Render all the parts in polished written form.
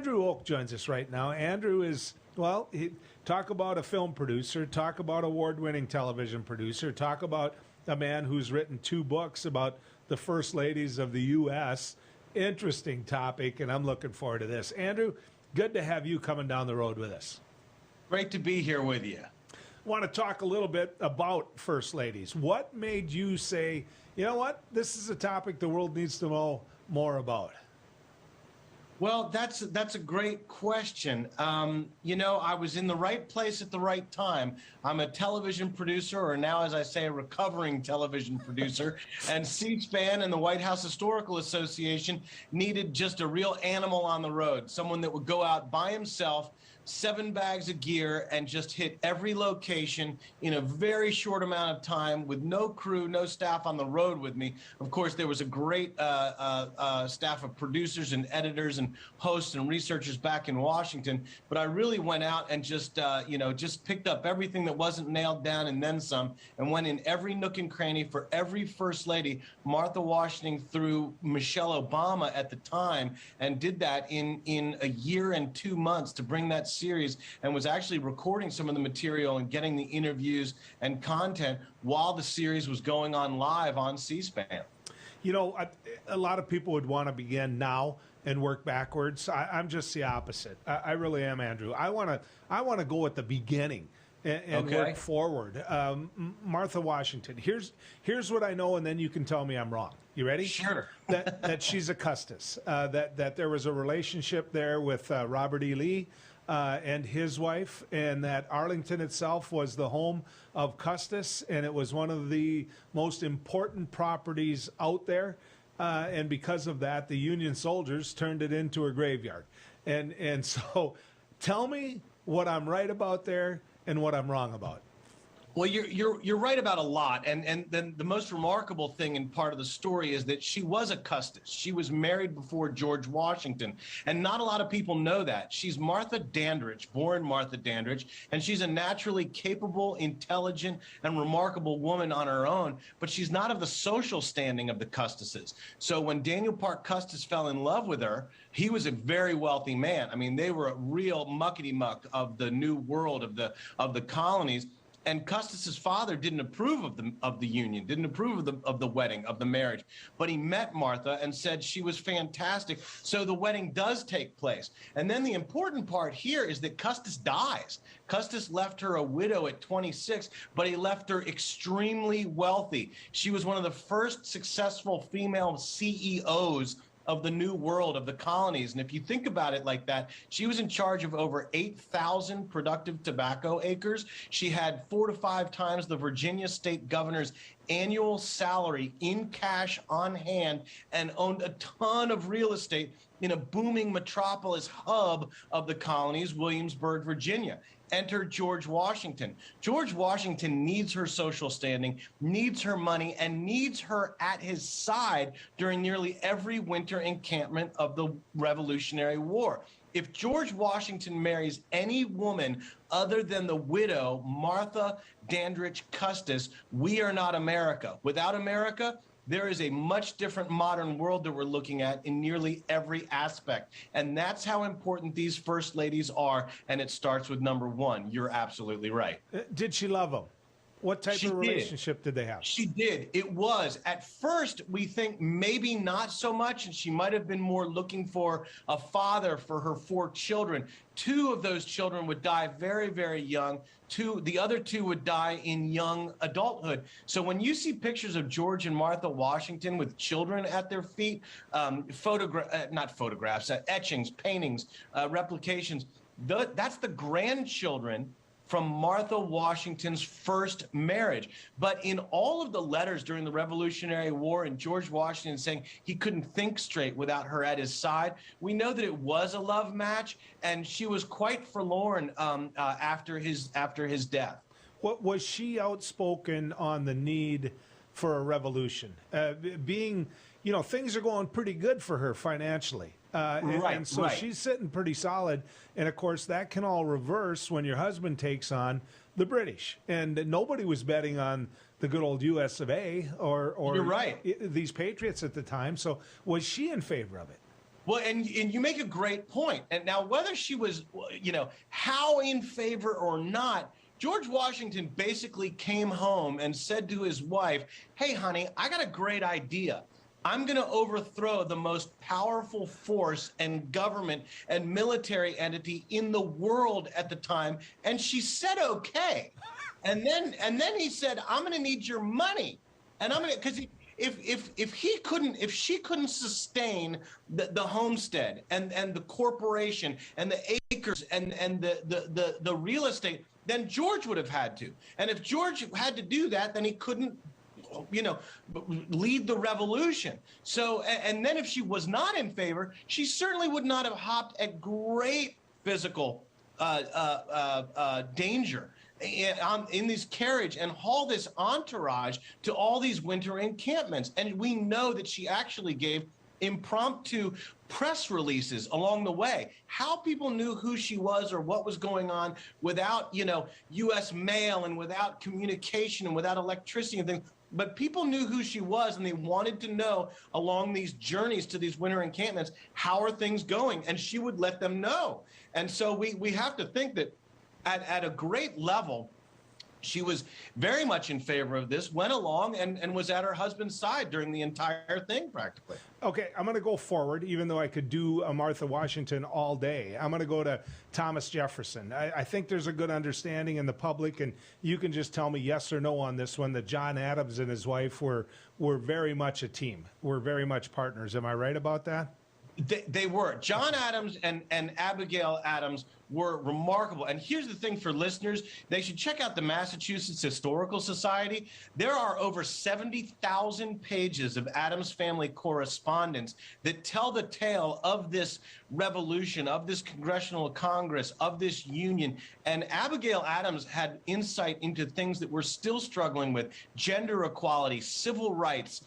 Andrew Och joins us right now. Andrew is, well, talk about a film producer, talk about award-winning television producer, talk about a man who's written 2 books about the first ladies of the U.S. Interesting topic, and I'm looking forward to this. Andrew, good to have you coming down the road with us. Great to be here with you. Want to talk a little bit about first ladies. What made you say, you know what, this is a topic the world needs to know more about? Well, that's a great question. I was in the right place at the right time. I'm a television producer, or now, as I say, a recovering television producer. And C-SPAN and the White House Historical Association needed just a real animal on the road, someone that would go out by himself, 7 bags of gear, and just hit every location in a very short amount of time with no crew, no staff on the road with me. Of course, there was a great staff of producers and editors and hosts and researchers back in Washington. But I really went out and just picked up everything that wasn't nailed down and then some, and went in every nook and cranny for every first lady, Martha Washington through Michelle Obama at the time, and did that in a year and 2 months to bring that series, and was actually recording some of the material and getting the interviews and content while the series was going on live on C-SPAN. You know, a lot of people would want to begin now and work backwards. I'm just the opposite. I really am, Andrew. I want to go at the beginning and work forward. Martha Washington. Here's what I know, and then you can tell me I'm wrong. You ready? Sure. that she's a Custis. That there was a relationship there with Robert E. Lee and his wife, and that Arlington itself was the home of Custis, and it was one of the most important properties out there. And because of that, the Union soldiers turned it into a graveyard. And so tell me what I'm right about there and what I'm wrong about. Well, you're right about a lot, and then the most remarkable thing in part of the story is that she was a Custis. She was married before George Washington, and not a lot of people know that. She's Martha Dandridge, born Martha Dandridge, and she's a naturally capable, intelligent, and remarkable woman on her own, but she's not of the social standing of the Custises. So when Daniel Parke Custis fell in love with her, he was a very wealthy man. I mean, they were a real muckety-muck of the new world of the colonies. And Custis's father didn't approve of the union, didn't approve of the wedding, of the marriage. But he met Martha and said she was fantastic. So the wedding does take place. And then the important part here is that Custis dies. Custis left her a widow at 26, but he left her extremely wealthy. She was one of the first successful female CEOs of the new world, of the colonies. And if you think about it like that, she was in charge of over 8,000 productive tobacco acres. She had 4 to 5 times the Virginia state governor's annual salary in cash on hand, and owned a ton of real estate in a booming metropolis hub of the colonies, Williamsburg, Virginia. Enter George Washington. George Washington needs her social standing, needs her money, and needs her at his side during nearly every winter encampment of the Revolutionary War. If George Washington marries any woman other than the widow, Martha Dandridge Custis, we are not America. Without America, there is a much different modern world that we're looking at in nearly every aspect. And that's how important these first ladies are. And it starts with number 1. You're absolutely right. Did she love him? What type of relationship did they have? She did. It was. At first, we think maybe not so much, and she might have been more looking for a father for her 4 children. 2 of those children would die very, very young. The other 2 would die in young adulthood. So when you see pictures of George and Martha Washington with children at their feet, etchings, paintings, replications, that's the grandchildren from Martha Washington's first marriage. But in all of the letters during the Revolutionary War, and George Washington saying he couldn't think straight without her at his side, we know that it was a love match, and she was quite forlorn after his death. What was she outspoken on the need for a revolution? Being, things are going pretty good for her financially. And so she's sitting pretty solid. And, of course, that can all reverse when your husband takes on the British. And nobody was betting on the good old U.S. of A. or You're right. These patriots at the time. So was she in favor of it? Well, and you make a great point. And now, whether she was, how in favor or not, George Washington basically came home and said to his wife, "Hey, honey, I got a great idea. I'm going to overthrow the most powerful force and government and military entity in the world at the time." And she said, "Okay." And then he said, "I'm going to need your money." And I'm going to, because if she couldn't sustain the homestead and the corporation and the acres and the real estate, then George would have had to. And if George had to do that, then he couldn't lead the revolution. So, and then if she was not in favor, she certainly would not have hopped at great physical danger in this carriage and haul this entourage to all these winter encampments. And we know that she actually gave impromptu press releases along the way. How people knew who she was or what was going on without, U.S. mail and without communication and without electricity and things. But people knew who she was, and they wanted to know along these journeys to these winter encampments, how are things going? And she would let them know. And so we have to think that at a great level, she was very much in favor of this, went along and was at her husband's side during the entire thing, practically. Okay, I'm going to go forward, even though I could do a Martha Washington all day. I'm going to go to Thomas Jefferson. I think there's a good understanding in the public, and you can just tell me yes or no on this one, that John Adams and his wife were very much a team. Were very much partners. Am I right about that? They were. John Adams and Abigail Adams were remarkable. And here's the thing for listeners, they should check out the Massachusetts Historical Society. There are over 70,000 pages of Adams family correspondence that tell the tale of this revolution, of this congressional Congress, of this union. And Abigail Adams had insight into things that we're still struggling with: gender equality, civil rights,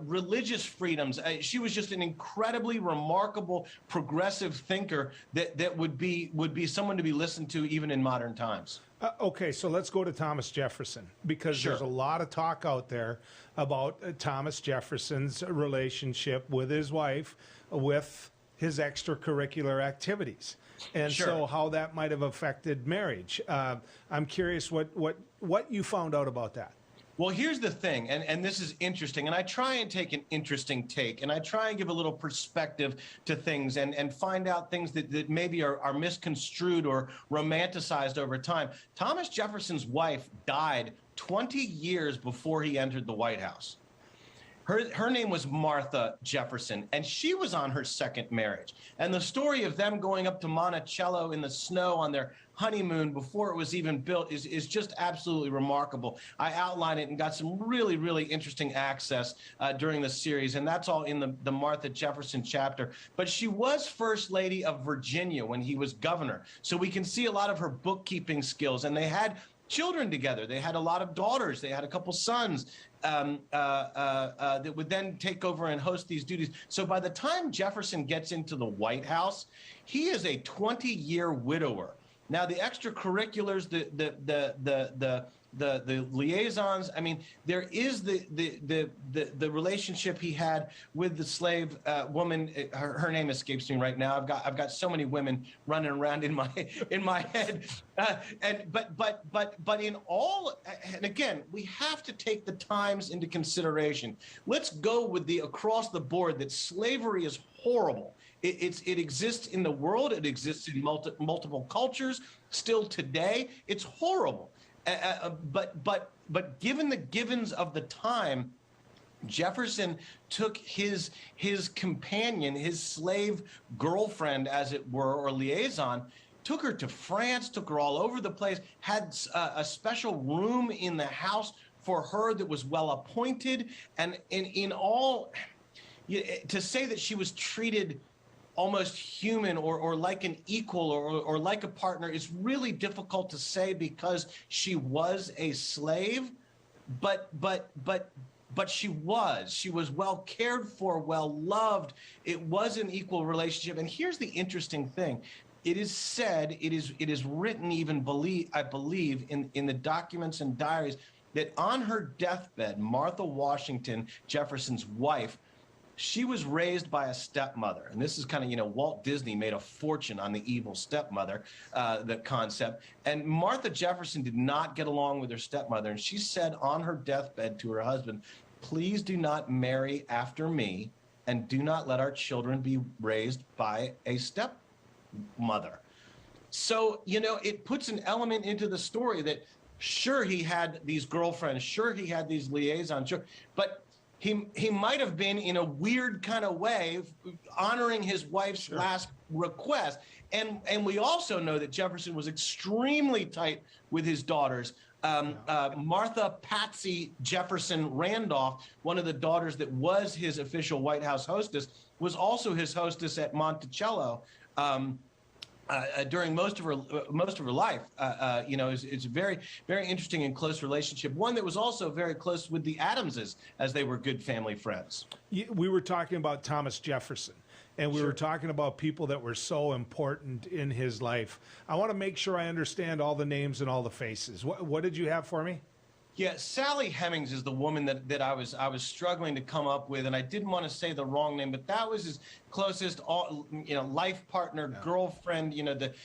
religious freedoms. She was just an incredibly remarkable progressive thinker that would be someone to be listened to even in modern times. Okay, so let's go to Thomas Jefferson, because Sure. There's a lot of talk out there about Thomas Jefferson's relationship with his wife, with his extracurricular activities, and Sure. so how that might have affected marriage. I'm curious what you found out about that. Well, here's the thing, and this is interesting, and I try and take an interesting take, and I try and give a little perspective to things and find out things that maybe are misconstrued or romanticized over time. Thomas Jefferson's wife died 20 years before he entered the White House. Her name was Martha Jefferson, and she was on her second marriage. And the story of them going up to Monticello in the snow on their honeymoon before it was even built is just absolutely remarkable. I outline it and got some really, really interesting access during the series, and that's all in the Martha Jefferson chapter. But she was First Lady of Virginia when he was governor, so we can see a lot of her bookkeeping skills, and they had children together. They had a lot of daughters. They had a couple sons that would then take over and host these duties. So by the time Jefferson gets into the White House, he is a 20-year widower. Now, the extracurriculars, the liaisons, I mean, there is the relationship he had with the slave woman. Her name escapes me right now. I've got so many women running around in my head. But in all, and again, we have to take the times into consideration. Let's go with the across the board that slavery is horrible. It exists in the world. It exists in multiple cultures. Still today, it's horrible. But given the givens of the time, Jefferson took his companion, his slave girlfriend, as it were, or liaison, took her to France, took her all over the place, had a special room in the house for her that was well appointed, and in all, to say that she was treated almost human or like an equal or like a partner is really difficult to say, because she was a slave, but she was well cared for, well loved. It was an equal relationship. And here's the interesting thing. It is said, it is written, I believe in the documents and diaries, that on her deathbed, Martha Washington, Jefferson's wife, She was raised by a stepmother, and this is kind of, Walt Disney made a fortune on the evil stepmother, the concept. And Martha Jefferson did not get along with her stepmother, and she said on her deathbed to her husband, "Please do not marry after me, and do not let our children be raised by a stepmother." So, it puts an element into the story that sure, he had these girlfriends, sure, he had these liaisons, sure, but he might have been in a weird kind of way honoring his wife's last request. And we also know that Jefferson was extremely tight with his daughters. Martha Patsy Jefferson Randolph, one of the daughters that was his official White House hostess, was also his hostess at Monticello. During most of her life, it's a very, very interesting and close relationship. One that was also very close with the Adamses, as they were good family friends. We were talking about Thomas Jefferson, and we were talking about people that were so important in his life. I want to make sure I understand all the names and all the faces. What did you have for me? Yeah, Sally Hemings is the woman that I was struggling to come up with, and I didn't want to say the wrong name, but that was his closest, life partner, girlfriend.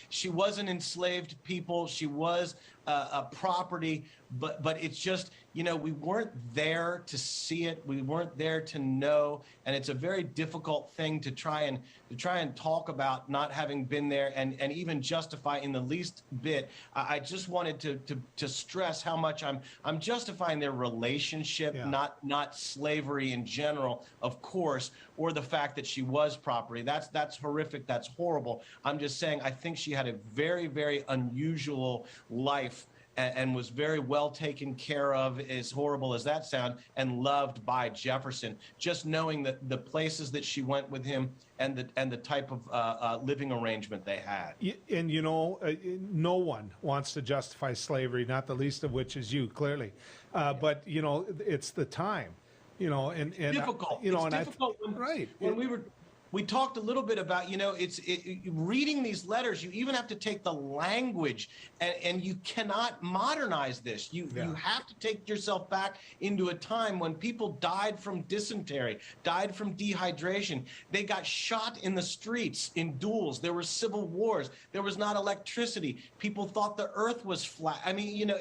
She wasn't enslaved people. She was a property, but it's just, we weren't there to see it. We weren't there to know, and it's a very difficult thing to try and talk about, not having been there and even justify in the least bit. I just wanted to stress how much I'm justifying their relationship, not slavery in general, of course, or the fact that she was property. That's horrific. That's horrible. I'm just saying I think she had a very, very unusual life and was very well taken care of, as horrible as that sounds, and loved by Jefferson. Just knowing that the places that she went with him and the type of living arrangement they had. And no one wants to justify slavery, not the least of which is you, clearly. But it's the time. And difficult. It's difficult when we talked a little bit about, reading these letters, you even have to take the language and you cannot modernize this. You have to take yourself back into a time when people died from dysentery, died from dehydration. They got shot in the streets in duels. There were civil wars. There was not electricity. People thought the earth was flat. I mean,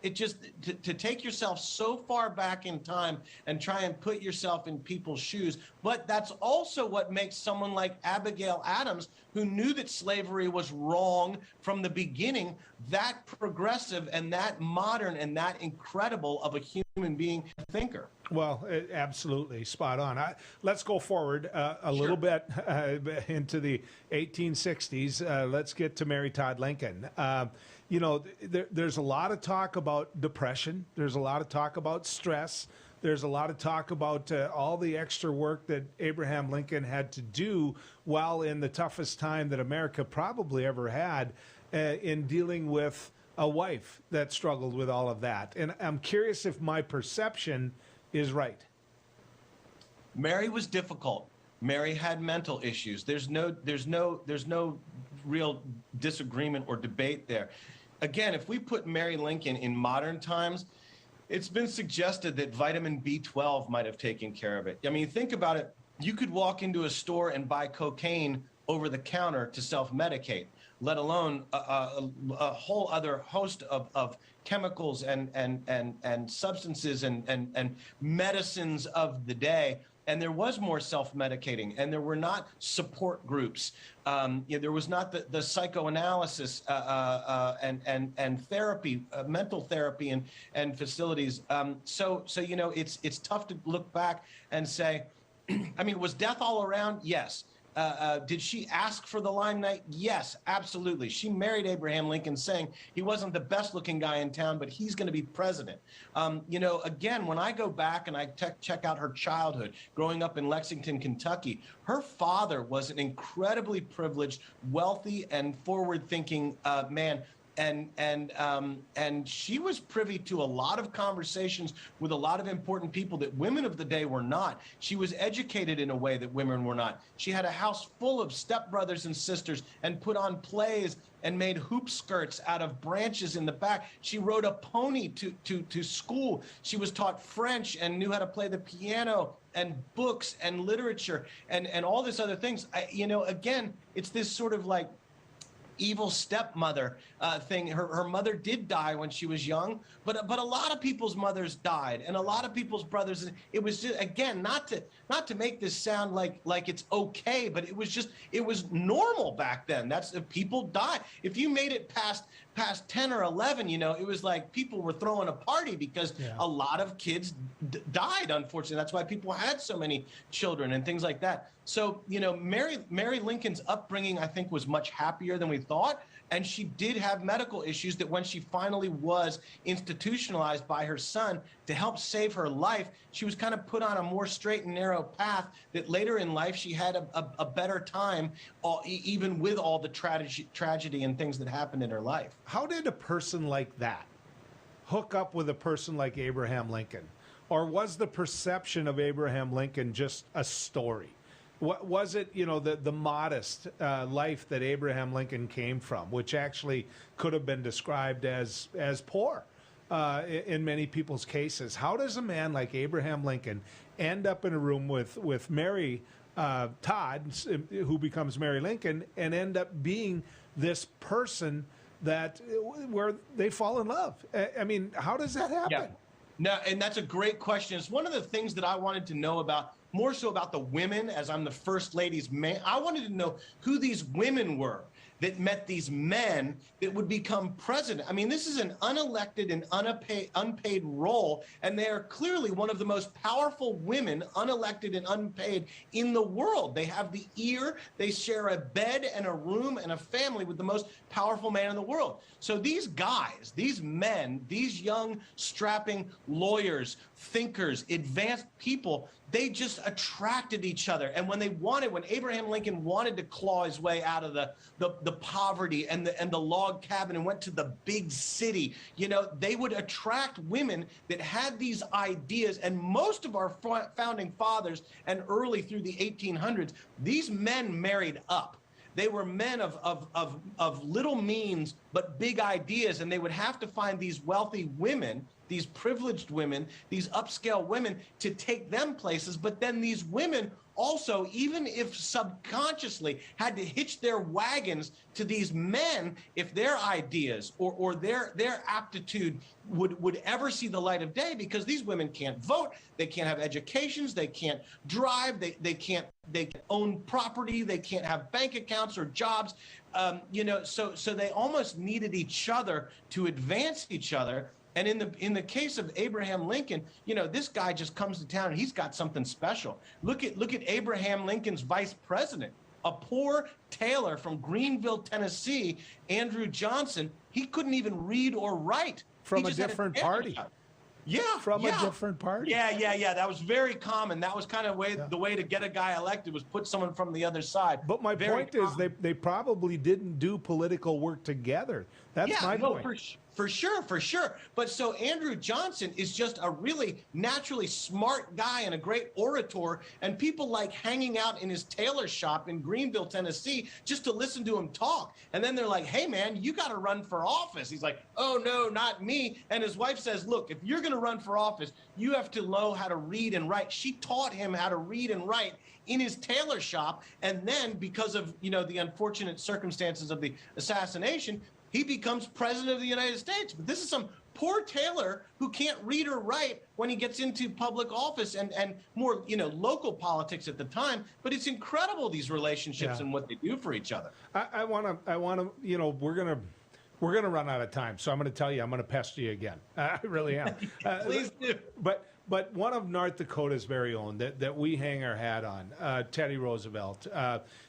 to take yourself so far back in time and try and put yourself in people's shoes. But that's also what makes someone like Abigail Adams, who knew that slavery was wrong from the beginning, that progressive and that modern and that incredible of a human being thinker. Well, absolutely spot on. Let's go forward a little bit into the 1860s. Let's get to Mary Todd Lincoln. There's a lot of talk about depression. There's a lot of talk about stress. There's a lot of talk about all the extra work that Abraham Lincoln had to do while in the toughest time that America probably ever had in dealing with a wife that struggled with all of that. And I'm curious if my perception is right. Mary was difficult. Mary had mental issues. There's no real disagreement or debate there. Again, if we put Mary Lincoln in modern times, it's been suggested that vitamin B12 might have taken care of it. I mean, think about it. You could walk into a store and buy cocaine over the counter to self-medicate, let alone a whole other host of chemicals and substances and medicines of the day. And there was more self-medicating, and there were not support groups. There was not the psychoanalysis and therapy, mental therapy and facilities. So it's tough to look back and say, I mean, was death all around? Yes. Did she ask for the limelight? Yes, absolutely. She married Abraham Lincoln saying he wasn't the best looking guy in town, but he's going to be president. Again, when I go back and I check out her childhood, growing up in Lexington, Kentucky, her father was an incredibly privileged, wealthy, and forward-thinking man and she was privy to a lot of conversations with a lot of important people that women of the day were not. She was educated in a way that women were not. She had a house full of stepbrothers and sisters and put on plays and made hoop skirts out of branches in the back. She rode a pony to school. She was taught French and knew how to play the piano and books and literature and all this other things. Again, it's this sort of like evil stepmother thing. Her mother did die when she was young, but a lot of people's mothers died, and a lot of people's brothers. It was just, again, not to make this sound like it's okay, but it was normal back then. That's if people died. If you made it past 10 or 11, it was like people were throwing a party because a lot of kids died, unfortunately. That's why people had so many children and things like that. So, Mary Lincoln's upbringing, I think, was much happier than we thought. And she did have medical issues that when she finally was institutionalized by her son to help save her life, she was kind of put on a more straight and narrow path that later in life she had a better time, even with all the tragedy and things that happened in her life. How did a person like that hook up with a person like Abraham Lincoln? Or was the perception of Abraham Lincoln just a story? What was it, the modest life that Abraham Lincoln came from, which actually could have been described as poor in many people's cases? How does a man like Abraham Lincoln end up in a room with Mary Todd, who becomes Mary Lincoln, and end up being this person where they fall in love? I mean, how does that happen? Yeah. No, and that's a great question. It's one of the things that I wanted to know about, more so about the women, as I'm the first lady's man. I wanted to know who these women were that met these men that would become president. I mean, this is an unelected and unpaid role, and they are clearly one of the most powerful women, unelected and unpaid, in the world. They have the ear, they share a bed and a room and a family with the most powerful man in the world. So these guys, these men, these young, strapping lawyers, thinkers, advanced people, they just attracted each other. And when Abraham Lincoln wanted to claw his way out of the poverty and the log cabin and went to the big city, they would attract women that had these ideas. And most of our founding fathers and early through the 1800s, these men married up. They were men of little means, but big ideas. And they would have to find these wealthy women, these privileged women, these upscale women, to take them places. But then these women also, even if subconsciously, had to hitch their wagons to these men if their ideas or their aptitude would ever see the light of day, because these women can't vote, they can't have educations, they can't drive, they can't own property, they can't have bank accounts or jobs, so they almost needed each other to advance each other. And in the case of Abraham Lincoln, this guy just comes to town and he's got something special. Look at Abraham Lincoln's vice president, a poor tailor from Greenville, Tennessee, Andrew Johnson. He couldn't even read or write. From a different party. Yeah. From a different party. Yeah. That was very common. That was kind of the way to get a guy elected, was put someone from the other side. But my point is they probably didn't do political work together. That's my point. For sure. But so Andrew Johnson is just a really naturally smart guy and a great orator, and people like hanging out in his tailor shop in Greenville, Tennessee, just to listen to him talk. And then they're like, hey, man, you got to run for office. He's like, oh, no, not me. And his wife says, look, if you're going to run for office, you have to know how to read and write. She taught him how to read and write in his tailor shop. And then because of, the unfortunate circumstances of the assassination, he becomes president of the United States. But this is some poor tailor who can't read or write when he gets into public office and more, local politics at the time. But it's incredible, these relationships and what they do for each other. I want to, we're gonna run out of time, so I'm going to tell you, I'm going to pester you again. I really am. Please do. But one of North Dakota's very own that we hang our hat on, Teddy Roosevelt.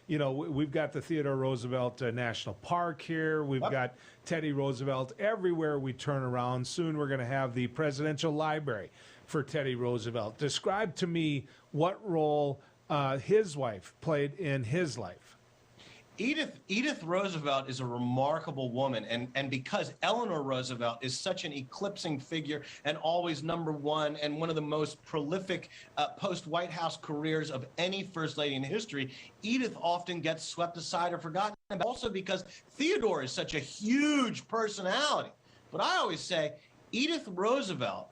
We've got the Theodore Roosevelt National Park here. We've got Teddy Roosevelt everywhere we turn around. Soon we're going to have the Presidential Library for Teddy Roosevelt. Describe to me what role his wife played in his life. Edith Roosevelt is a remarkable woman, and because Eleanor Roosevelt is such an eclipsing figure and always number one and one of the most prolific post-White House careers of any first lady in history, Edith often gets swept aside or forgotten, but also because Theodore is such a huge personality. But I always say Edith Roosevelt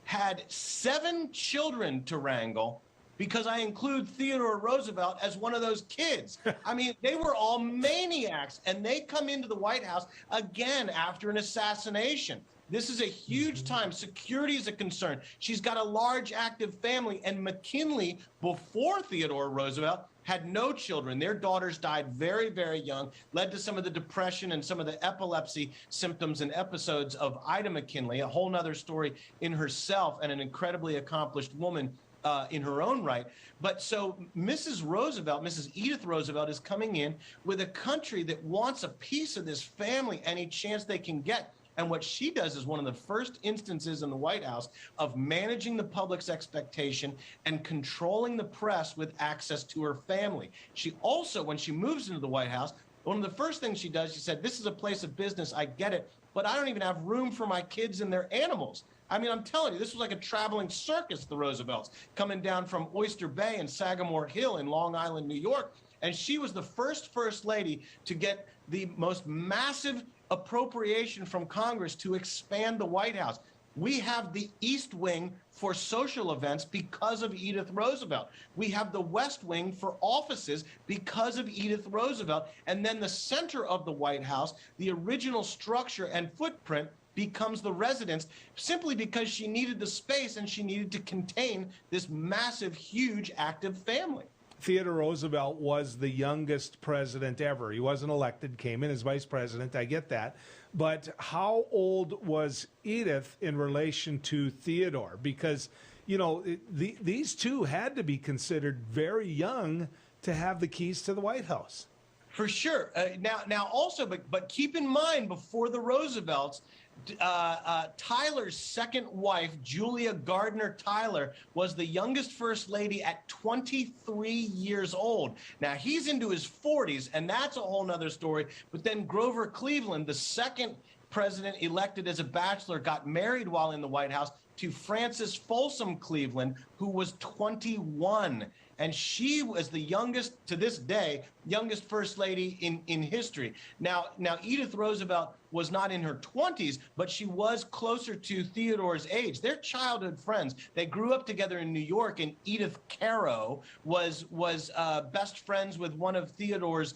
had 7 children to wrangle, because I include Theodore Roosevelt as one of those kids. I mean, they were all maniacs, and they come into the White House again after an assassination. This is a huge time. Security is a concern. She's got a large active family, and McKinley, before Theodore Roosevelt, had no children. Their daughters died very, very young, led to some of the depression and some of the epilepsy symptoms and episodes of Ida McKinley, a whole nother story in herself, and an incredibly accomplished woman in her own right. But so Mrs. Roosevelt, Mrs. Edith Roosevelt, is coming in with a country that wants a piece of this family any chance they can get. And what she does is one of the first instances in the White House of managing the public's expectation and controlling the press with access to her family. She also, when she moves into the White House, one of the first things she does, she said, "This is a place of business, I get it, but I don't even have room for my kids and their animals." I mean, I'm telling you, this was like a traveling circus, the Roosevelts, coming down from Oyster Bay and Sagamore Hill in Long Island, New York. And she was the first lady to get the most massive appropriation from Congress to expand the White House. We have the East Wing for social events because of Edith Roosevelt. We have the West Wing for offices because of Edith Roosevelt. And then the center of the White House, the original structure and footprint, becomes the residence, simply because she needed the space and she needed to contain this massive, huge, active family. Theodore Roosevelt was the youngest president ever. He wasn't elected, came in as vice president. I get that. But how old was Edith in relation to Theodore? Because, you know, these two had to be considered very young to have the keys to the White House. For sure. Now also, but keep in mind, before the Roosevelts, Tyler's second wife, Julia Gardner Tyler, was the youngest first lady at 23 years old. Now, he's into his 40s, and that's a whole nother story. But then Grover Cleveland, the second president elected as a bachelor, got married while in the White House to Frances Folsom Cleveland, who was 21. And she was the youngest, to this day, youngest first lady in history. Now, Edith Roosevelt was not in her 20s, but she was closer to Theodore's age. They're childhood friends. They grew up together in New York, and Edith Caro was best friends with one of Theodore's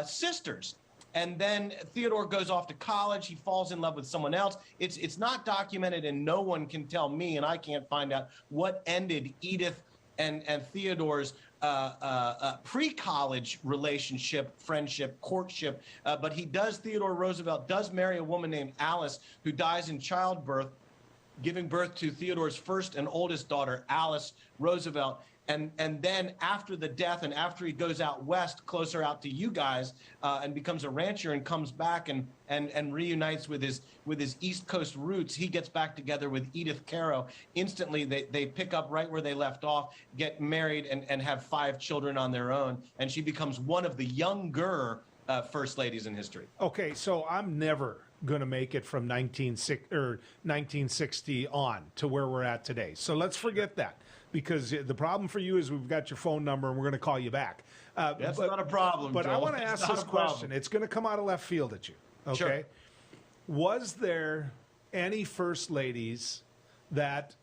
sisters. And then Theodore goes off to college. He falls in love with someone else. It's not documented, and no one can tell me, and I can't find out what ended Edith and Theodore's pre-college relationship, friendship, courtship. But Theodore Roosevelt does marry a woman named Alice, who dies in childbirth, giving birth to Theodore's first and oldest daughter, Alice Roosevelt. And then after the death, and after he goes out west, closer out to you guys, and becomes a rancher and comes back and reunites with his East Coast roots, he gets back together with Edith Caro. Instantly, they pick up right where they left off, get married, and have 5 children on their own. And she becomes one of the younger first ladies in history. Okay, so I'm never going to make it from 1960 on to where we're at today. So let's forget that. Because the problem for you is we've got your phone number and we're going to call you back. That's not a problem, But Joel. I want to ask this question. It's going to come out of left field at you. Okay. Sure. Was there any first ladies that,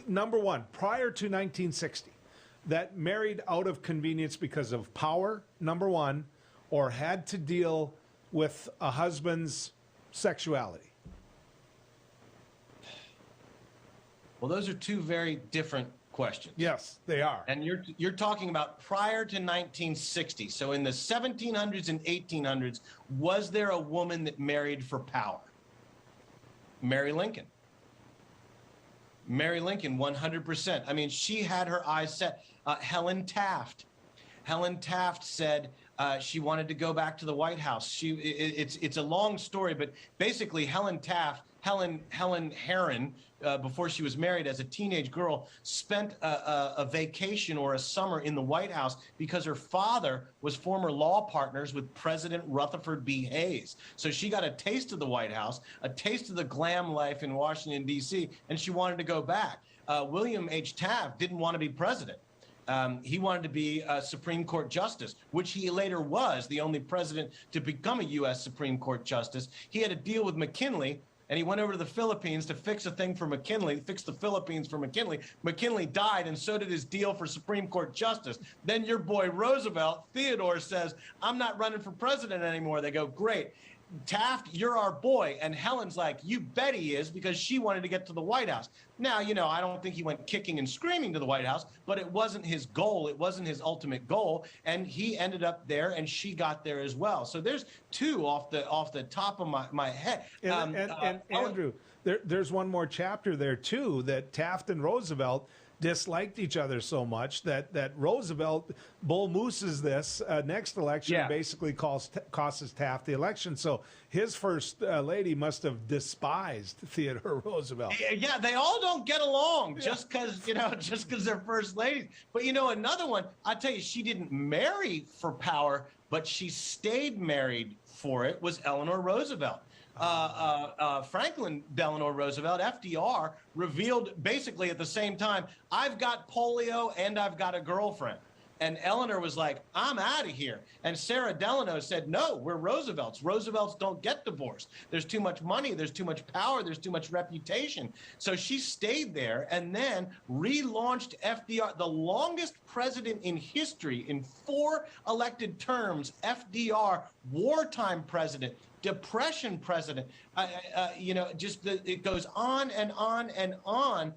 number one, prior to 1960, that married out of convenience because of power, number one, or had to deal with a husband's sexuality? Well, those are two very different questions. Yes, they are. And you're talking about prior to 1960. So in the 1700s and 1800s, was there a woman that married for power? Mary Lincoln. Mary Lincoln, 100%. I mean, she had her eyes set. Helen Taft. Helen Taft said she wanted to go back to the White House. It's a long story, but basically Helen Taft Helen Herron, before she was married as a teenage girl, spent a vacation or a summer in the White House because her father was former law partners with President Rutherford B. Hayes. So she got a taste of the White House, a taste of the glam life in Washington, D.C., and she wanted to go back. William H. Taft didn't want to be president. He wanted to be a Supreme Court justice, which he later was, the only president to become a U.S. Supreme Court justice. He had a deal with McKinley, and he went over to the Philippines to fix a thing for McKinley, fix the Philippines for McKinley. McKinley died, and so did his deal for Supreme Court justice. Then your boy Roosevelt, Theodore, says, I'm not running for president anymore. They go, great. Taft, you're our boy. And Helen's like, you bet he is, because she wanted to get to the White House. Now, I don't think he went kicking and screaming to the White House, but it wasn't his goal. It wasn't his ultimate goal. And he ended up there, and she got there as well. So there's two off the top of my head. And Andrew, there's one more chapter there, too, that Taft and Roosevelt disliked each other so much that Roosevelt bull mooses this next election, basically costs Taft the election. So his first lady must have despised Theodore Roosevelt. Yeah, they all don't get along just because they're first ladies. But another one, I tell you, she didn't marry for power, but she stayed married for it, was Eleanor Roosevelt. Franklin Delano Roosevelt, FDR, revealed basically at the same time, I've got polio and I've got a girlfriend. And Eleanor was like, I'm out of here. And Sarah Delano said, no, we're Roosevelts. Roosevelts don't get divorced. There's too much money. There's too much power. There's too much reputation. So she stayed there and then relaunched FDR, the longest president in history in 4 elected terms. FDR, wartime president, Depression president, it goes on and on and on.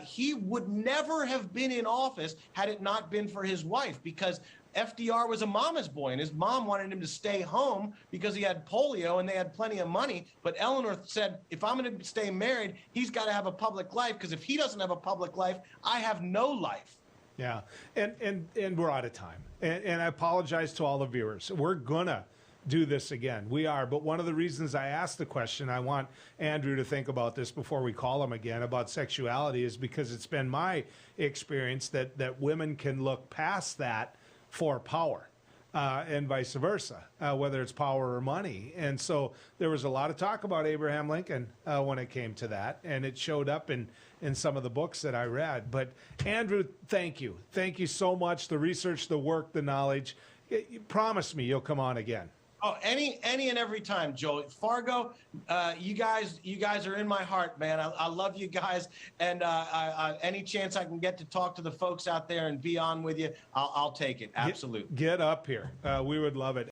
He would never have been in office had it not been for his wife, because FDR was a mama's boy, and his mom wanted him to stay home because he had polio and they had plenty of money. But Eleanor said, if I'm going to stay married, he's got to have a public life, because if he doesn't have a public life, I have no life. Yeah, and we're out of time. And I apologize to all the viewers. We're going to do this again. We are. But one of the reasons I asked the question, I want Andrew to think about this before we call him again, about sexuality, is because it's been my experience that women can look past that for power, and vice versa, whether it's power or money. And so there was a lot of talk about Abraham Lincoln when it came to that, and it showed up in some of the books that I read. But Andrew, thank you. Thank you so much. The research, the work, the knowledge. Promise me you'll come on again. Oh, any and every time, Joel. Fargo, you guys are in my heart, man. I love you guys, and any chance I can get to talk to the folks out there and be on with you, I'll take it. Absolutely. Get up here. We would love it.